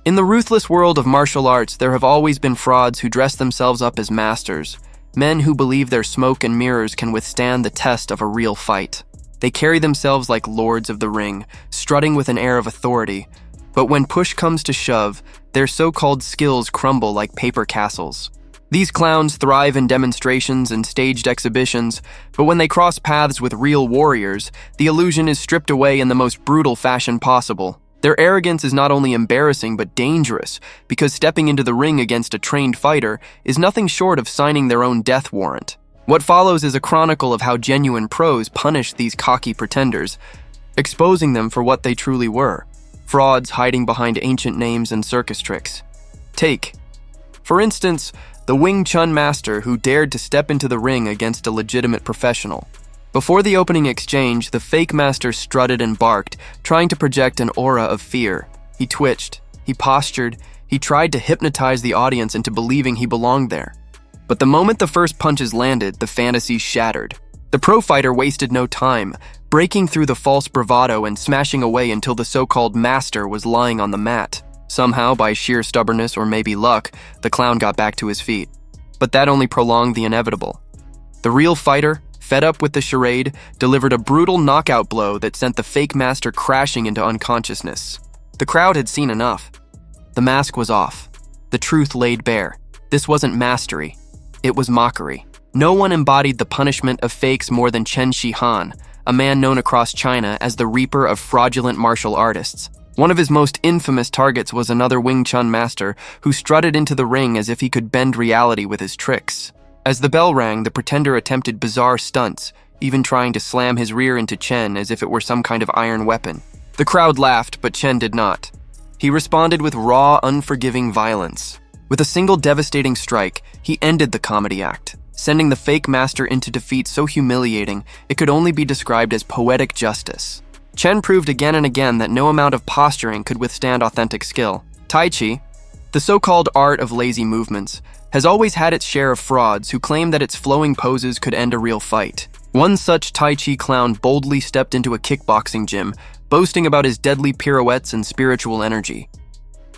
In the ruthless world of martial arts, there have always been frauds who dress themselves up as masters, men who believe their smoke and mirrors can withstand the test of a real fight. They carry themselves like lords of the ring, strutting with an air of authority, but when push comes to shove, their so-called skills crumble like paper castles. These clowns thrive in demonstrations and staged exhibitions, but when they cross paths with real warriors, the illusion is stripped away in the most brutal fashion possible. Their arrogance is not only embarrassing but dangerous, because stepping into the ring against a trained fighter is nothing short of signing their own death warrant. What follows is a chronicle of how genuine pros punished these cocky pretenders, exposing them for what they truly were: frauds hiding behind ancient names and circus tricks. Take, for instance, the Wing Chun master who dared to step into the ring against a legitimate professional. Before the opening exchange, the fake master strutted and barked, trying to project an aura of fear. He twitched, he postured, he tried to hypnotize the audience into believing he belonged there. But the moment the first punches landed, the fantasy shattered. The pro fighter wasted no time, breaking through the false bravado and smashing away until the so-called master was lying on the mat. Somehow, by sheer stubbornness or maybe luck, the clown got back to his feet. But that only prolonged the inevitable. The real fighter, fed up with the charade, delivered a brutal knockout blow that sent the fake master crashing into unconsciousness. The crowd had seen enough. The mask was off. The truth laid bare. This wasn't mastery. It was mockery. No one embodied the punishment of fakes more than Chen Shihan, a man known across China as the reaper of fraudulent martial artists. One of his most infamous targets was another Wing Chun master who strutted into the ring as if he could bend reality with his tricks. As the bell rang, the pretender attempted bizarre stunts, even trying to slam his rear into Chen as if it were some kind of iron weapon. The crowd laughed, but Chen did not. He responded with raw, unforgiving violence. With a single devastating strike, he ended the comedy act, sending the fake master into defeat so humiliating it could only be described as poetic justice. Chen proved again and again that no amount of posturing could withstand authentic skill. Tai Chi, the so-called art of lazy movements, has always had its share of frauds who claim that its flowing poses could end a real fight. One such Tai Chi clown boldly stepped into a kickboxing gym, boasting about his deadly pirouettes and spiritual energy.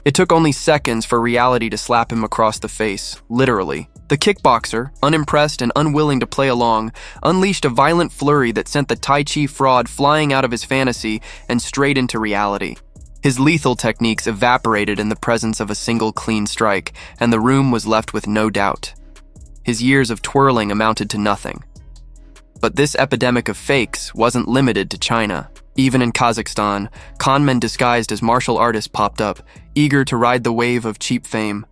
It took only seconds for reality to slap him across the face, literally. The kickboxer, unimpressed and unwilling to play along, unleashed a violent flurry that sent the Tai Chi fraud flying out of his fantasy and straight into reality. His lethal techniques evaporated in the presence of a single clean strike, and the room was left with no doubt. His years of twirling amounted to nothing. But this epidemic of fakes wasn't limited to China. Even in Kazakhstan, conmen disguised as martial artists popped up, eager to ride the wave of cheap fame.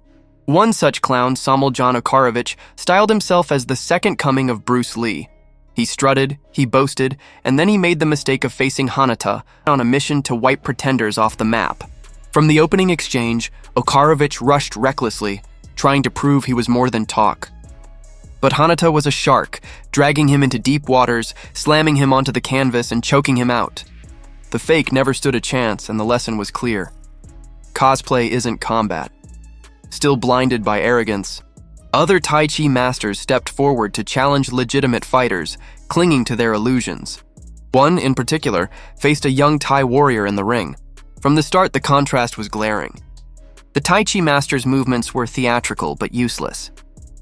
One such clown, Samoljan Okarovich, styled himself as the second coming of Bruce Lee. He strutted, he boasted, and then he made the mistake of facing Hanata on a mission to wipe pretenders off the map. From the opening exchange, Okarovich rushed recklessly, trying to prove he was more than talk. But Hanata was a shark, dragging him into deep waters, slamming him onto the canvas and choking him out. The fake never stood a chance, and the lesson was clear. Cosplay isn't combat. Still blinded by arrogance, other Tai Chi masters stepped forward to challenge legitimate fighters, clinging to their illusions. One, in particular, faced a young Thai warrior in the ring. From the start, the contrast was glaring. The Tai Chi master's movements were theatrical but useless.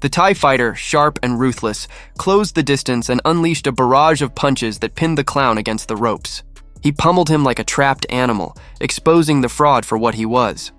The Thai fighter, sharp and ruthless, closed the distance and unleashed a barrage of punches that pinned the clown against the ropes. He pummeled him like a trapped animal, exposing the fraud for what he was.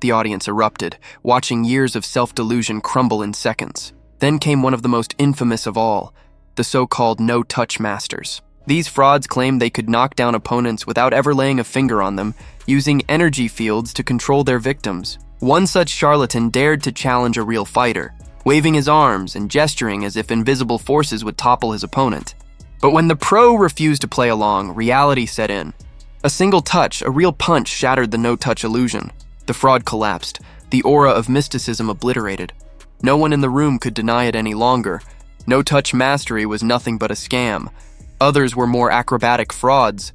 The audience erupted, watching years of self-delusion crumble in seconds. Then came one of the most infamous of all, the so-called no-touch masters. These frauds claimed they could knock down opponents without ever laying a finger on them, using energy fields to control their victims. One such charlatan dared to challenge a real fighter, waving his arms and gesturing as if invisible forces would topple his opponent. But when the pro refused to play along, reality set in. A single touch, a real punch, shattered the no-touch illusion. The fraud collapsed, the aura of mysticism obliterated. No one in the room could deny it any longer. No-touch mastery was nothing but a scam. Others were more acrobatic frauds,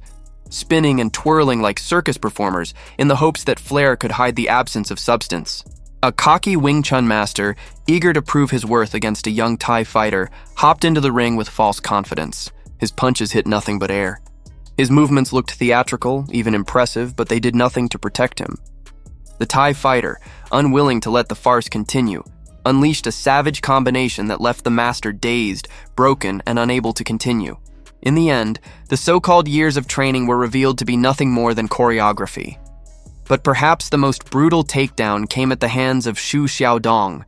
spinning and twirling like circus performers in the hopes that flair could hide the absence of substance. A cocky Wing Chun master, eager to prove his worth against a young Thai fighter, hopped into the ring with false confidence. His punches hit nothing but air. His movements looked theatrical, even impressive, but they did nothing to protect him. The Thai fighter, unwilling to let the farce continue, unleashed a savage combination that left the master dazed, broken, and unable to continue. In the end, the so-called years of training were revealed to be nothing more than choreography. But perhaps the most brutal takedown came at the hands of Xu Xiaodong,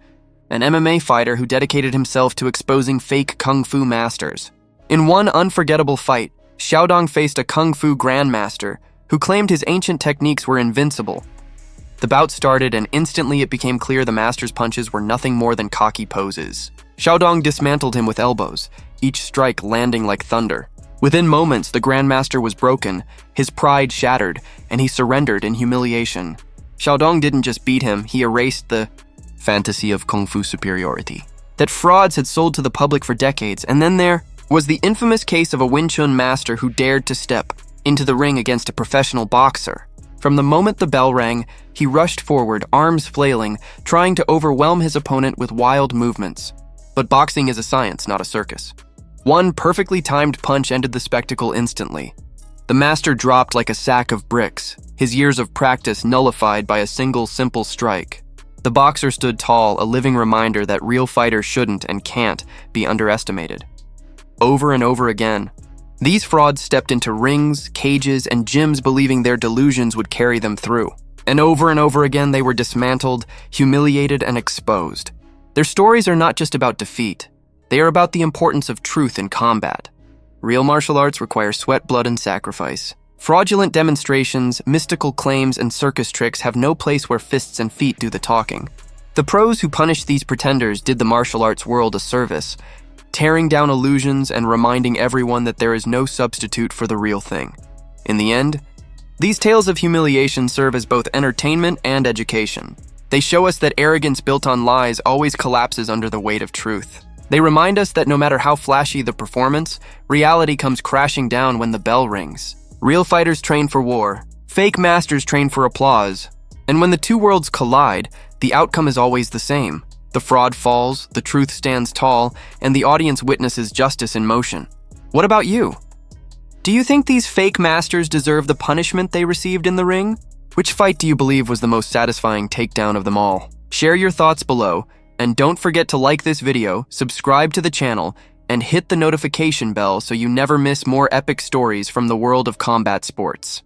an MMA fighter who dedicated himself to exposing fake kung fu masters. In one unforgettable fight, Xiaodong faced a kung fu grandmaster who claimed his ancient techniques were invincible. The bout started, and instantly it became clear the master's punches were nothing more than cocky poses. Xiaodong dismantled him with elbows, each strike landing like thunder. Within moments, the grandmaster was broken, his pride shattered, and he surrendered in humiliation. Xiaodong didn't just beat him, he erased the fantasy of kung fu superiority that frauds had sold to the public for decades. And then there was the infamous case of a Wing Chun master who dared to step into the ring against a professional boxer. From the moment the bell rang, he rushed forward, arms flailing, trying to overwhelm his opponent with wild movements. But boxing is a science, not a circus. One perfectly timed punch ended the spectacle instantly. The master dropped like a sack of bricks, his years of practice nullified by a single simple strike. The boxer stood tall, a living reminder that real fighters shouldn't and can't be underestimated. Over and over again, these frauds stepped into rings, cages, and gyms believing their delusions would carry them through. And over again, they were dismantled, humiliated, and exposed. Their stories are not just about defeat. They are about the importance of truth in combat. Real martial arts require sweat, blood, and sacrifice. Fraudulent demonstrations, mystical claims, and circus tricks have no place where fists and feet do the talking. The pros who punished these pretenders did the martial arts world a service, tearing down illusions and reminding everyone that there is no substitute for the real thing. In the end, these tales of humiliation serve as both entertainment and education. They show us that arrogance built on lies always collapses under the weight of truth. They remind us that no matter how flashy the performance, reality comes crashing down when the bell rings. Real fighters train for war, fake masters train for applause, and when the two worlds collide, the outcome is always the same. The fraud falls, the truth stands tall, and the audience witnesses justice in motion. What about you? Do you think these fake masters deserve the punishment they received in the ring? Which fight do you believe was the most satisfying takedown of them all? Share your thoughts below, and don't forget to like this video, subscribe to the channel, and hit the notification bell so you never miss more epic stories from the world of combat sports.